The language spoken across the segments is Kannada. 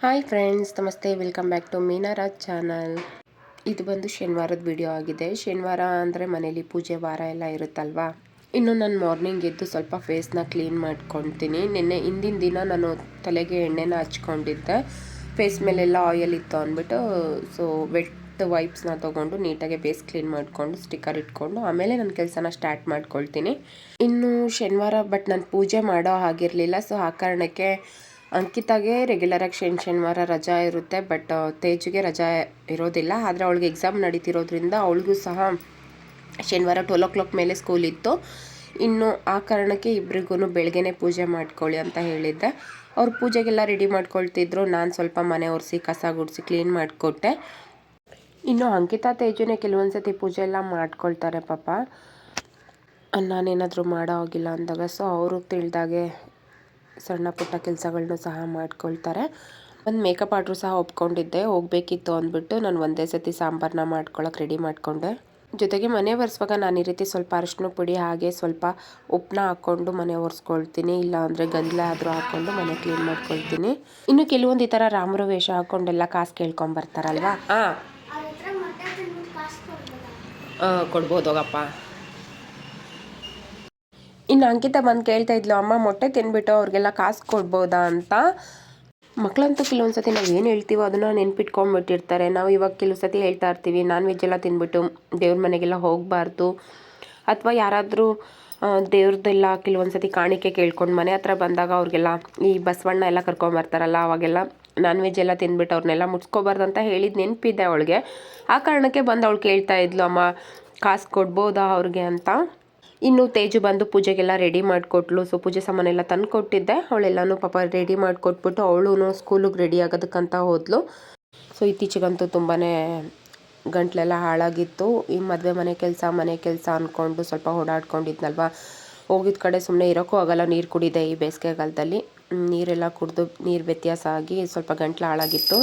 ಹಾಯ್ ಫ್ರೆಂಡ್ಸ್, ನಮಸ್ತೆ. Welcome back to Meenaraj channel. ಇದು ಬಂದು ಶನಿವಾರದ ವಿಡಿಯೋ ಆಗಿದೆ. ಶನಿವಾರ ಅಂದರೆ ಮನೇಲಿ ಪೂಜೆ ವಾರ ಎಲ್ಲ ಇರುತ್ತಲ್ವಾ. ಇನ್ನು ನಾನು ಮಾರ್ನಿಂಗ್ ಎದ್ದು ಸ್ವಲ್ಪ ಫೇಸ್ನ ಕ್ಲೀನ್ ಮಾಡ್ಕೊಳ್ತೀನಿ. ಹಿಂದಿನ ದಿನ ನಾನು ತಲೆಗೆ ಎಣ್ಣೆನ ಹಚ್ಕೊಂಡಿದ್ದೆ. ಫೇಸ್ ಮೇಲೆಲ್ಲ ಆಯಿಲ್ ಇತ್ತು ಅಂದ್ಬಿಟ್ಟು ವೆಟ್ ವೈಪ್ಸ್ನ ತೊಗೊಂಡು ನೀಟಾಗಿ ಬೇಸ್ ಕ್ಲೀನ್ ಮಾಡಿಕೊಂಡು ಸ್ಟಿಕ್ಕರ್ ಇಟ್ಕೊಂಡು ಆಮೇಲೆ ನನ್ನ ಕೆಲಸನ ಸ್ಟಾರ್ಟ್ ಮಾಡ್ಕೊಳ್ತೀನಿ. ಇನ್ನು ಶನಿವಾರ ಬಟ್ ನಾನು ಪೂಜೆ ಮಾಡೋ ಹಾಗಿರಲಿಲ್ಲ. ಆ ಕಾರಣಕ್ಕೆ ಅಂಕಿತಾಗೆ ರೆಗ್ಯುಲರಾಗಿ ಶನಿವಾರ ರಜಾ ಇರುತ್ತೆ, ಬಟ್ ತೇಜುಗೆ ರಜಾ ಇರೋದಿಲ್ಲ. ಆದರೆ ಅವಳಿಗೆ ಎಕ್ಸಾಮ್ ನಡೀತಿರೋದ್ರಿಂದ ಅವಳಿಗೂ ಸಹ ಶನಿವಾರ 12 ಮೇಲೆ ಸ್ಕೂಲ್ ಇತ್ತು. ಇನ್ನು ಆ ಕಾರಣಕ್ಕೆ ಇಬ್ರಿಗೂ ಬೆಳಗ್ಗೆನೇ ಪೂಜೆ ಮಾಡ್ಕೊಳ್ಳಿ ಅಂತ ಹೇಳಿದ್ದೆ. ಅವ್ರು ಪೂಜೆಗೆಲ್ಲ ರೆಡಿ ಮಾಡ್ಕೊಳ್ತಿದ್ರು. ನಾನು ಸ್ವಲ್ಪ ಮನೆ ಒರೆಸಿ ಕಸ ಗುಡಿಸಿ ಕ್ಲೀನ್ ಮಾಡಿಕೊಟ್ಟೆ. ಇನ್ನು ಅಂಕಿತಾ ತೇಜುನೇ ಕೆಲವೊಂದು ಸತಿ ಪೂಜೆ ಎಲ್ಲ ಮಾಡ್ಕೊಳ್ತಾರೆ ಪಾಪ, ನಾನೇನಾದರೂ ಮಾಡೋ ಹೋಗಿಲ್ಲ ಅಂದಾಗ. ಅವರು ತಿಳಿದಾಗೆ ಸಣ್ಣ ಪುಟ್ಟ ಕೆಲಸಗಳನ್ನೂ ಸಹ ಮಾಡ್ಕೊಳ್ತಾರೆ. ಒಂದು ಮೇಕಪ್ ಆರ್ಡ್ರು ಸಹ ಒಪ್ಕೊಂಡಿದ್ದೆ, ಹೋಗಬೇಕಿತ್ತು ಅಂದ್ಬಿಟ್ಟು ನಾನು ಒಂದೇ ಸತಿ ಸಾಂಬಾರನ್ನ ಮಾಡ್ಕೊಳ್ಳೋಕೆ ರೆಡಿ ಮಾಡಿಕೊಂಡೆ. ಜೊತೆಗೆ ಮನೆ ಒರೆಸುವಾಗ ನಾನು ಈ ರೀತಿ ಸ್ವಲ್ಪ ಅರಿಶಿನ ಪುಡಿ ಹಾಗೆ ಸ್ವಲ್ಪ ಉಪ್ಪನ್ನ ಹಾಕ್ಕೊಂಡು ಮನೆ ಒರೆಸ್ಕೊಳ್ತೀನಿ. ಇಲ್ಲ ಅಂದರೆ ಗಂಜಲ ಆದರೂ ಹಾಕ್ಕೊಂಡು ಮನೆ ಕ್ಲೀನ್ ಮಾಡ್ಕೊಳ್ತೀನಿ. ಇನ್ನು ಕೆಲವೊಂದು ಈ ಥರ ರಾಮರು ವೇಷ ಹಾಕ್ಕೊಂಡೆಲ್ಲ ಕಾಸು ಕೇಳ್ಕೊಂಬರ್ತಾರಲ್ವಾ. ಕೊಡ್ಬೋದು ಹೋಗಪ್ಪ. ಇನ್ನು ಅಂಕಿತ ಬಂದು ಕೇಳ್ತಾ ಇದ್ಲು, ಅಮ್ಮ ಮೊಟ್ಟೆ ತಿನ್ಬಿಟ್ಟು ಅವ್ರಿಗೆಲ್ಲ ಕಾಸು ಕೊಡ್ಬೋದಾ ಅಂತ. ಮಕ್ಕಳಂತೂ ಕೆಲವೊಂದು ಸತಿ ನಾವು ಏನು ಹೇಳ್ತೀವೋ ಅದನ್ನು ನೆನ್ಪಿಟ್ಕೊಂಡ್ಬಿಟ್ಟಿರ್ತಾರೆ. ನಾವು ಇವಾಗ ಕೆಲವು ಸತಿ ಹೇಳ್ತಾ ಇರ್ತೀವಿ, ನಾನ್ ವೆಜ್ ಎಲ್ಲ ತಿಂದ್ಬಿಟ್ಟು ದೇವ್ರ ಮನೆಗೆಲ್ಲ ಹೋಗಬಾರ್ದು, ಅಥವಾ ಯಾರಾದರೂ ದೇವ್ರದ್ದೆಲ್ಲ ಕೆಲವೊಂದು ಸತಿ ಕಾಣಿಕೆ ಕೇಳ್ಕೊಂಡು ಮನೆ ಹತ್ರ ಬಂದಾಗ ಅವ್ರಿಗೆಲ್ಲ ಈ ಬಸವಣ್ಣ ಎಲ್ಲ ಕರ್ಕೊಂಬರ್ತಾರಲ್ಲ, ಅವಾಗೆಲ್ಲ ನಾನ್ ವೆಜ್ ಎಲ್ಲ ತಿಂದ್ಬಿಟ್ಟು ಅವ್ರನ್ನೆಲ್ಲ ಮುಟ್ಸ್ಕೊಬಾರ್ದು ಅಂತ ಹೇಳಿದ್ದು ನೆನಪಿದ್ದೆ ಅವಳಿಗೆ. ಆ ಕಾರಣಕ್ಕೆ ಬಂದು ಅವಳು ಕೇಳ್ತಾ ಇದ್ಲು, ಅಮ್ಮ ಕಾಸು ಕೊಡ್ಬೋದಾ ಅವ್ರಿಗೆ ಅಂತ. ಇನ್ನು ತೇಜು ಬಂದು ಪೂಜೆಗೆಲ್ಲ ರೆಡಿ ಮಾಡಿಕೊಟ್ಲು. ಪೂಜೆ ಸಾಮಾನೆಲ್ಲ ತಂದು ಕೊಟ್ಟಿದ್ದೆ. ಅವಳೆಲ್ಲನೂ ಪಾಪ ರೆಡಿ ಮಾಡಿಕೊಟ್ಬಿಟ್ಟು ಅವಳು ಸ್ಕೂಲಿಗೆ ರೆಡಿ ಆಗೋದಕ್ಕಂತ ಹೋದ್ಲು. ಇತ್ತೀಚೆಗಂತೂ ತುಂಬಾ ಗಂಟ್ಲೆಲ್ಲ ಹಾಳಾಗಿತ್ತು. ಈ ಮನೆ ಕೆಲಸ ಅಂದ್ಕೊಂಡು ಸ್ವಲ್ಪ ಓಡಾಡ್ಕೊಂಡಿದ್ನಲ್ವ, ಹೋಗಿದ ಕಡೆ ಸುಮ್ಮನೆ ಇರೋಕ್ಕೂ ಆಗಲ್ಲ. ನೀರು ಕುಡಿದೆ ಈ ಬೇಸಿಗೆಗಾಲದಲ್ಲಿ. ನೀರೆಲ್ಲ ಕುಡಿದು ನೀರು ವ್ಯತ್ಯಾಸ ಆಗಿ ಸ್ವಲ್ಪ ಗಂಟ್ಲು ಹಾಳಾಗಿತ್ತು.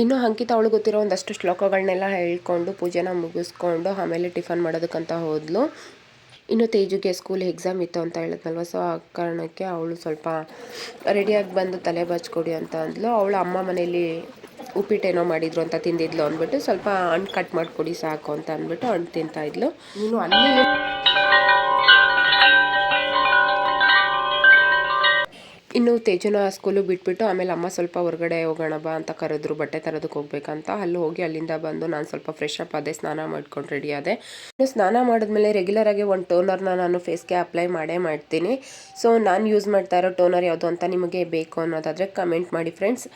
ಇನ್ನು ಅಂಕಿತ ಅವಳು ಗೊತ್ತಿರೋ ಒಂದಷ್ಟು ಶ್ಲೋಕಗಳನ್ನೆಲ್ಲ ಹೇಳ್ಕೊಂಡು ಪೂಜೆನ ಮುಗಿಸ್ಕೊಂಡು ಆಮೇಲೆ ಟಿಫನ್ ಮಾಡೋದಕ್ಕಂತ ಹೋದ್ಲು. ಇನ್ನು ತೇಜುಗೆ ಸ್ಕೂಲ್ ಎಕ್ಸಾಮ್ ಇತ್ತು ಅಂತ ಹೇಳಿದ್ನಲ್ವ, ಆ ಕಾರಣಕ್ಕೆ ಅವಳು ಸ್ವಲ್ಪ ರೆಡಿಯಾಗಿ ಬಂದು ತಲೆ ಬಾಚ್ಕೊಡಿ ಅಂತ ಅಂದ್ಲು. ಅವಳು ಅಮ್ಮ ಮನೇಲಿ ಉಪ್ಪಿಟ್ಟೇನೋ ಮಾಡಿದ್ರು ಅಂತ ತಿಂದಿದ್ಲು ಅಂದ್ಬಿಟ್ಟು ಸ್ವಲ್ಪ ಹಣ್ಣು ಕಟ್ ಮಾಡಿಕೊಡಿ ಸಾಕು ಅಂತ ಅಂದ್ಬಿಟ್ಟು ಹಣ್ಣು ತಿಂತಾಯಿದ್ಲು. ನೀನು ಅಲ್ಲಿ ಇನ್ನು ತೇಜುನ ಸ್ಕೂಲಿಗೆ ಬಿಟ್ಬಿಟ್ಟು ಆಮೇಲೆ ಅಮ್ಮ ಸ್ವಲ್ಪ ಹೊರಗಡೆ ಹೋಗೋಣ ಬಾ ಅಂತ ಕರೆದ್ರು, ಬಟ್ಟೆ ತರೋದಕ್ಕೆ ಹೋಗ್ಬೇಕಂತ. ಅಲ್ಲಿ ಹೋಗಿ ಅಲ್ಲಿಂದ ಬಂದು ನಾನು ಸ್ವಲ್ಪ ಫ್ರೆಶ್ ಅಪ್ ಆದೆ, ಸ್ನಾನ ಮಾಡ್ಕೊಂಡು ರೆಡಿ ಆದೆ. ಇನ್ನು ಸ್ನಾನ ಮಾಡಿದ್ಮೇಲೆ ರೆಗ್ಯುಲರಾಗಿ ಒಂದು ಟೋನರ್ನ ನಾನು ಫೇಸ್ಗೆ ಅಪ್ಲೈ ಮಾಡ್ತೀನಿ. ನಾನು ಯೂಸ್ ಮಾಡ್ತಾ ಇರೋ ಟೋನರ್ ಯಾವುದು ಅಂತ ನಿಮಗೆ ಬೇಕು ಅನ್ನೋದಾದರೆ ಕಮೆಂಟ್ ಮಾಡಿ ಫ್ರೆಂಡ್ಸ್.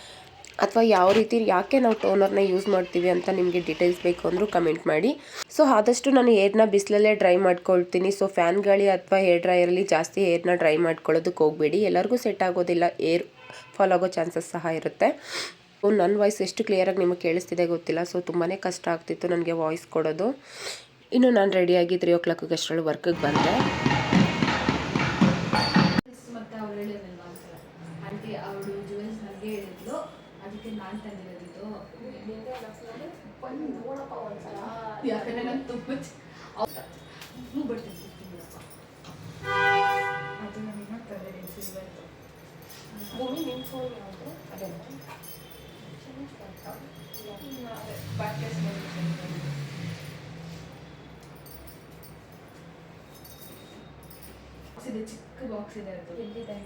ಅಥವಾ ಯಾವ ರೀತಿ ಯಾಕೆ ನಾವು ಟೋನರ್ನ ಯೂಸ್ ಮಾಡ್ತೀವಿ ಅಂತ ನಿಮಗೆ ಡೀಟೇಲ್ಸ್ ಬೇಕು ಅಂದರೂ ಕಮೆಂಟ್ ಮಾಡಿ. ಆದಷ್ಟು ನಾನು ಏರ್ನ ಬಿಸಿಲಲ್ಲೇ ಡ್ರೈ ಮಾಡ್ಕೊಳ್ತೀನಿ. ಫ್ಯಾನ್ ಗಾಳಿ ಅಥವಾ ಹೇರ್ ಡ್ರೈಯರಲ್ಲಿ ಜಾಸ್ತಿ ಏರ್ನ ಡ್ರೈ ಮಾಡ್ಕೊಳ್ಳೋದಕ್ಕೆ ಹೋಗಬೇಡಿ. ಎಲ್ಲರಿಗೂ ಸೆಟ್ ಆಗೋದಿಲ್ಲ, ಏರ್ ಫಾಲ್ ಆಗೋ ಚಾನ್ಸಸ್ ಸಹ ಇರುತ್ತೆ. ನನ್ನ ವಾಯ್ಸ್ ಎಷ್ಟು ಕ್ಲಿಯರಾಗಿ ನಿಮಗೆ ಕೇಳಿಸ್ತಿದೆ ಗೊತ್ತಿಲ್ಲ. ತುಂಬಾ ಕಷ್ಟ ಆಗ್ತಿತ್ತು ನನಗೆ ವಾಯ್ಸ್ ಕೊಡೋದು. ಇನ್ನು ನಾನು ರೆಡಿಯಾಗಿ 3 o'clock ಅಷ್ಟರಲ್ಲಿ ವರ್ಕಿಗೆ ಬಂದೆ. ಅದಕ್ಕೆ ನಾನು ತಂದಿರೋದಿದ್ದು ಯಾಕಂದರೆ ನಾನು ತುಂಬ ಬರ್ತೀನಿ ಅದು ನಾನು ತಂದಿದ್ದೀನಿ ಸಿಲ್ವರ್ದು. ಭೂಮಿ ನಿಮ್ಮ ಫೋನ್ ಯಾವುದು? ಅದೇ ಇದೆ, ಚಿಕ್ಕ ಬಾಕ್ಸ್ ಇದೆ. ಅದು ಎಲ್ಲಿದೆ?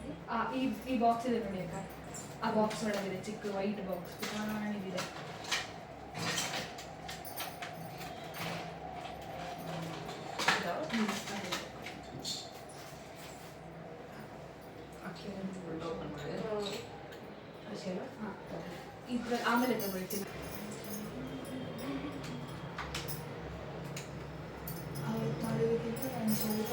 ಈ ಬಾಕ್ಸ್ ಇದೆ ನೋಡಿ ಅಕ್ಕ, ಆ ಬಾಕ್ಸ್ ಒಳಗಿದೆ ಚಿಕ್ಕ ವೈಟ್ ಬಾಕ್ಸ್ ಕಾಣಿದೆ. ಆಮೇಲೆ ತಗೊಳ್ತೀನಿ. ಮಾಡೋದಕ್ಕಿಂತ ನಾನು ಸ್ವಲ್ಪ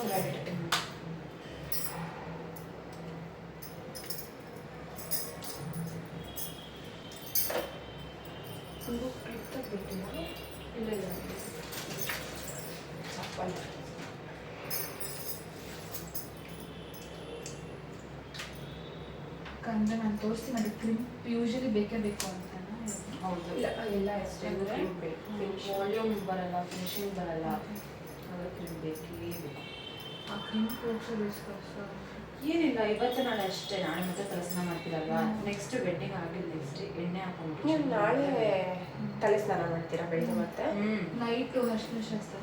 ಯಾಕಂದ್ರೆ ನಾನು ತೋರಿಸ್ತೀನಿ ಅದು ಕ್ಲಿಂಪ್ ಯೂಶಲಿ ಬೇಕೇ ಬೇಕು ಅಂತ ಹೌದು ಇಲ್ಲ ಎಲ್ಲ ಅಷ್ಟೇ ವಾಲ್ಯೂಮ್ ಬರಲ್ಲ ಫಿನಿಶಿಂಗ್ ಬರಲ್ಲ ಅದು ಕ್ರೀಮ್ ಬೇಕೇ ಬೇಕು. ಆ ಕ್ಲಿಂಪ್ ಹೋಗ್ಸೋದು ಎಷ್ಟು ಕಷ್ಟ. ಏನಿಲ್ಲ ಇವತ್ತು ನಾಳೆ ಅಷ್ಟೇ, ನಾಳೆ ಮತ್ತೆ ತಲೆಸ್ನಾನ ಮಾಡ್ತೀರಲ್ವಾ, ನೆಕ್ಸ್ಟ್ ವೆಡ್ಡಿಂಗ್ ಆಗಿಲ್ಲ, ನೆಕ್ಸ್ಟ್ ಎಣ್ಣೆ ಹಾಕೊಂಡು ನೀವು ನಾಳೆ ತಲೆ ಸ್ನಾನ ಮಾಡ್ತೀರಾ ಬೆಳಿಗ್ಗೆ ಮತ್ತೆ? ನೈಟು ಅರ್ಶಿನ ಶಾಸ್ತ್ರ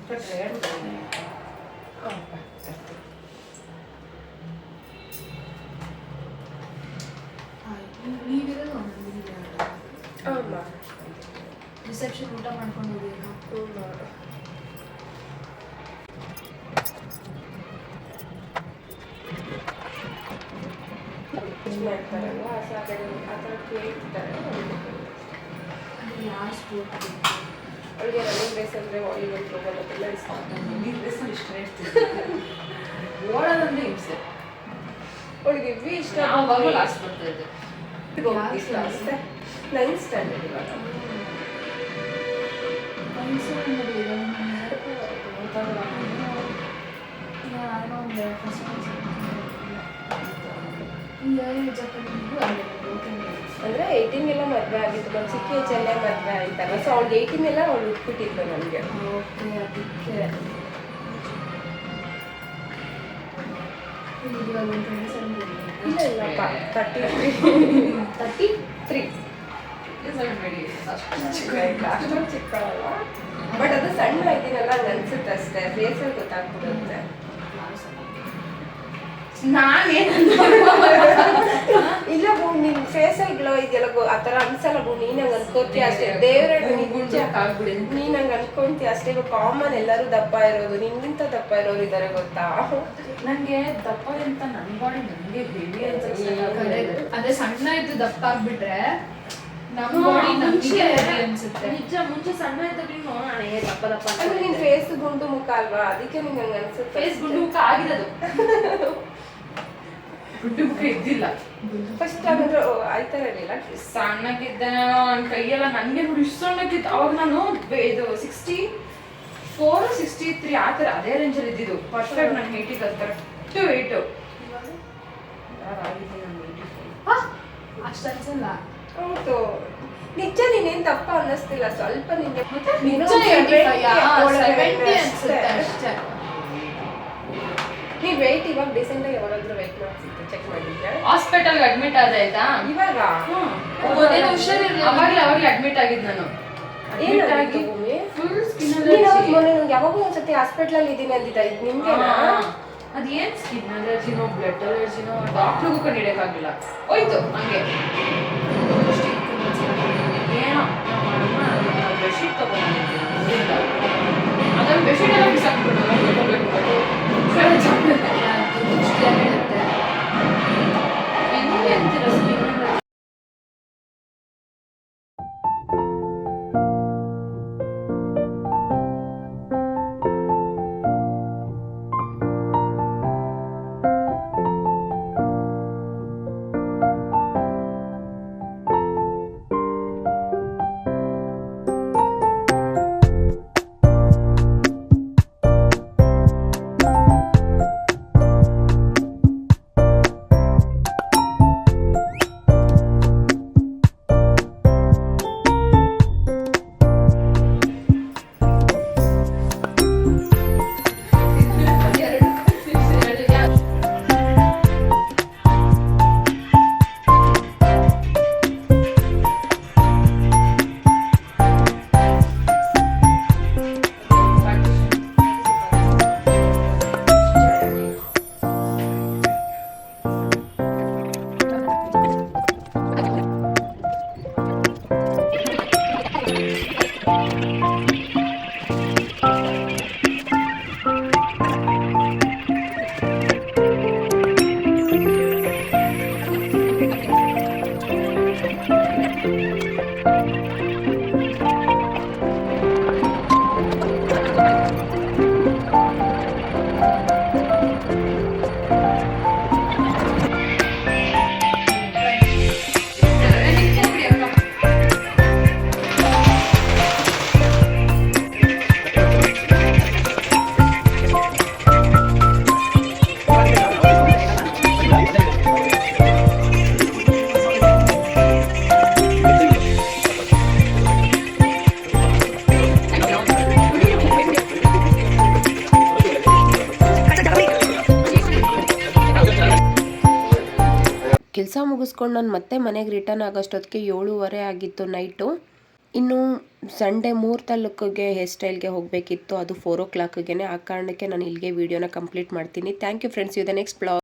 ನೀವಿರೋದು ಒಂದೊಂದು ರಿಸೆಪ್ಷನ್ ಊಟ ಮಾಡ್ಕೊಂಡು ಹೋಗಿರೋ ಮಾಡ್ತಾರಲ್ವ ಆ ಥರ ಕೇಳ್ತಾರೆ. ಲಾಸ್ಟ್ ಅವಳಿಗೆ ರನ್ನಿಂಗ್ ರೇಸ್ ಅಂದರೆ ವಾಲಿಬಾಲ್ ಥ್ರೋಬಾಲ್ ಅದೆಲ್ಲ ಇಷ್ಟ. ನೀರು ರೇಸಲ್ಲಿ ಇಷ್ಟ ಇರ್ತೀವಿ, ಓಡೋದಂದ್ರೆ ಹಿಂಸೆ. ಅವಳಿಗೆ ಇವಿ ಇಷ್ಟ. ಆವಾಗ ಲಾಸ್ಟ್ ಬರ್ತಾ ಇದೆ. ಅಷ್ಟೇ 9th ಸ್ಟ್ಯಾಂಡರ್ಡ್ ಇವಾಗ. ಅಂದರೆ 18 ಎಲ್ಲ ಮದುವೆ ಆಗಿತ್ತು, ನಮ್ಮ ಚಿಕ್ಕ ಏಜಲ್ಲೇ ಮದುವೆ ಆಯ್ತಲ್ಲ, ಸೊ ಅವ್ಳಿಗೆ 18 ಎಲ್ಲ ಅವಳು ಉಟ್ಬಿಟ್ಟಿತ್ತು ನನಗೆ. ಓಕೆ ಅದಕ್ಕೆ ಇಲ್ಲ ಇಲ್ಲಪ್ಪ 33 ಅಷ್ಟೊಂದು ಚಿಕ್ಕವಲ್ಲ, ಬಟ್ ಅದು ಸಣ್ಣ ಇದ್ದೀನಲ್ಲ ಹಂಗೆ ಅನ್ಸುತ್ತೆ ಅಷ್ಟೇ, ಫೇಸಲ್ಲಿ ಗೊತ್ತಾಗ್ಬಿಡುತ್ತೆ. ಇಲ್ಲ ಬೂ ನಿನ್ ಫೇಸಲ್ಲಿ ಗ್ಲೋ ಇದೆಯಲ್ಲ ಆ ಥರ ಅನ್ಸಲ್ಲ ಬೂ, ನೀನ್ ಹಂಗೆ ಅನ್ಕೋತೀಯ ಅಷ್ಟೇ. ದೇವ್ರೆ ನೀನ್ ಹಂಗೆ ಅನ್ಕೊಂತೀಯ ಅಷ್ಟೇ. ಇವಾಗ ಕಾಮನ್ ಎಲ್ಲರೂ ದಪ್ಪ ಇರೋದು, ನಿನ್ಗಿಂತ ದಪ್ಪ ಇರೋರು ಇದಾರೆ ಗೊತ್ತಾ. ನನಗೆ ದಪ್ಪ ಅಂತ ನನ್ನ ಬಾಡಿ ನನಗೆ ಹೆವಿ ಅನ್ಸುತ್ತೆ. ಅದೇ ಸಣ್ಣ ಇದ್ದು ದಪ್ಪ ಆಗ್ಬಿಟ್ರೆ ನಮ್ಮ ಬಾಡಿ ನಮಗೆ ಅನ್ಸುತ್ತೆ. ನಿಜ, ಮುಂಚೆ ಸಣ್ಣ ಇದ್ದಾಗಲೂ ನಾನೇ ದಪ್ಪ ದಪ್ಪ ಅಂದ್ರೆ ನಿನ್ ಫೇಸ್ ಗುಂಡು ಮುಖ ಅಲ್ವಾ, ಅದಕ್ಕೆ ನಿಂಗೆ ಹಂಗೆ ಅನ್ಸುತ್ತೆ. ಫೇಸ್ ಗುಂಡು ಮುಖ ಆಗಿರೋದು, ಗುಂಡು ಮುಖ ಇದ್ದಿಲ್ಲ. ಫಸ್ಟ್ ಅಂದ್ರೆ ಆಯ್ತಾ ಇರಲಿಲ್ಲ, ಸಣ್ಣಕ್ಕಿದ್ದ ಕೈಯೆಲ್ಲ ನನಗೆ ನೋಡಿ ಇಷ್ಟು ಸಣ್ಣಕ್ಕಿತ್ತು. ಅವಾಗ ನಾನು ಇದು 64 63 ಆ ಥರ ಅದೇ ರೇಂಜಲ್ಲಿ ಇದ್ದಿದ್ದು. ಪರ್ಫೆಕ್ಟ್ ನನ್ನ ಹೇಟಿಗೆ ಅದು ಕರೆಕ್ಟ್ ವೆಯ್ಟು. ಆಗಿದೆ ನಾನು 84. ಅಷ್ಟು ಅನ್ಸಲ್ಲ. ಹೌದು ನಿಜ, ನೀನೇನ್ ದಪ್ಪ ಅನ್ನಿಸ್ತಿಲ್ಲ ಸ್ವಲ್ಪ. ನಿಂಗೆ ನಿಜ 70 ಅನ್ಸುತ್ತೆ ಅಷ್ಟೇ. ನೀವ್ ವೆಯ್ಟ್ ಇವಾಗ ರೀಸೆಂಟ್ ಆಗಿ ಯಾವಾಗಾದ್ರೂ ವೆಯ್ಟ್ ಮಾಡ್ಸಿದ್ದು ಚೆಕ್ ಮಾಡಿದ್ರೆ? ಹಾಸ್ಪಿಟಲ್ ಅಡ್ಮಿಟ್ ಆದ ಆಯ್ತಾ ಇವಾಗ ಹುಷಾರಿರ್ಲಿಲ್ಲ, ಅವಾಗಲೇ ಅಡ್ಮಿಟ್ ಆಗಿದ್ದು ನಾನು. ಏನಾಗಿತ್ತು ಭೂಮಿ? ಫುಲ್ ಸ್ಕಿನ್ ನೀನು ಅವತ್ತು ಮೊನ್ನೆ ನಂಗೆ ಯಾವಾಗೂ ಒಂದ್ಸತಿ ಹಾಸ್ಪಿಟ್ಲಲ್ಲಿ ಇದೀನಿ ಅಂದಿದ್ದ, ಇದು ನಿಮ್ಗೆನಾ? ಅದೇನ್ ಸ್ಕಿನ್ ಅಲರ್ಜಿನೋ ಬ್ಲಡ್ ಅಲರ್ಜಿನೋ ಡಾಕ್ಟ್ರಿಗೂ ಕಂಡು ಹಿಡಿಯಕ್ಕಾಗಿಲ್ಲ, ಹೋಯ್ತು ಹಂಗೆ. ಏನೋ ಬೆಡ್ಶೀಟ್ ತಗೊಂಡಿದ್ದೆ, ಅದನ್ನ ಬೆಡ್ಶೀಟ್ ಎಲ್ಲ ಬಿಸಾಕ್ಬಿಟ್ಟು ಹೆಂಗೆ ಅಂತೀರ ಸ್ಕಿನ್ ಮುಗಿಸ್ಕೊಂಡು ನಾನು ಮತ್ತೆ ಮನೆಗೆ ರಿಟರ್ನ್ ಆಗೋಷ್ಟೊತ್ತಿಗೆ 7:30 ಆಗಿತ್ತು ನೈಟು. ಇನ್ನು ಸಂಡೇ ಮುಹೂರ್ತಲುಕ್ಕಿಗೆ ಹೇರ್ ಸ್ಟೈಲ್ಗೆ ಹೋಗಬೇಕಿತ್ತು, ಅದು 4 o'clockಗೆ. ಆ ಕಾರಣಕ್ಕೆ ನಾನು ಇಲ್ಲಿಗೆ ವಿಡಿಯೋನ ಕಂಪ್ಲೀಟ್ ಮಾಡ್ತೀನಿ. Thank you friends. You the next blog.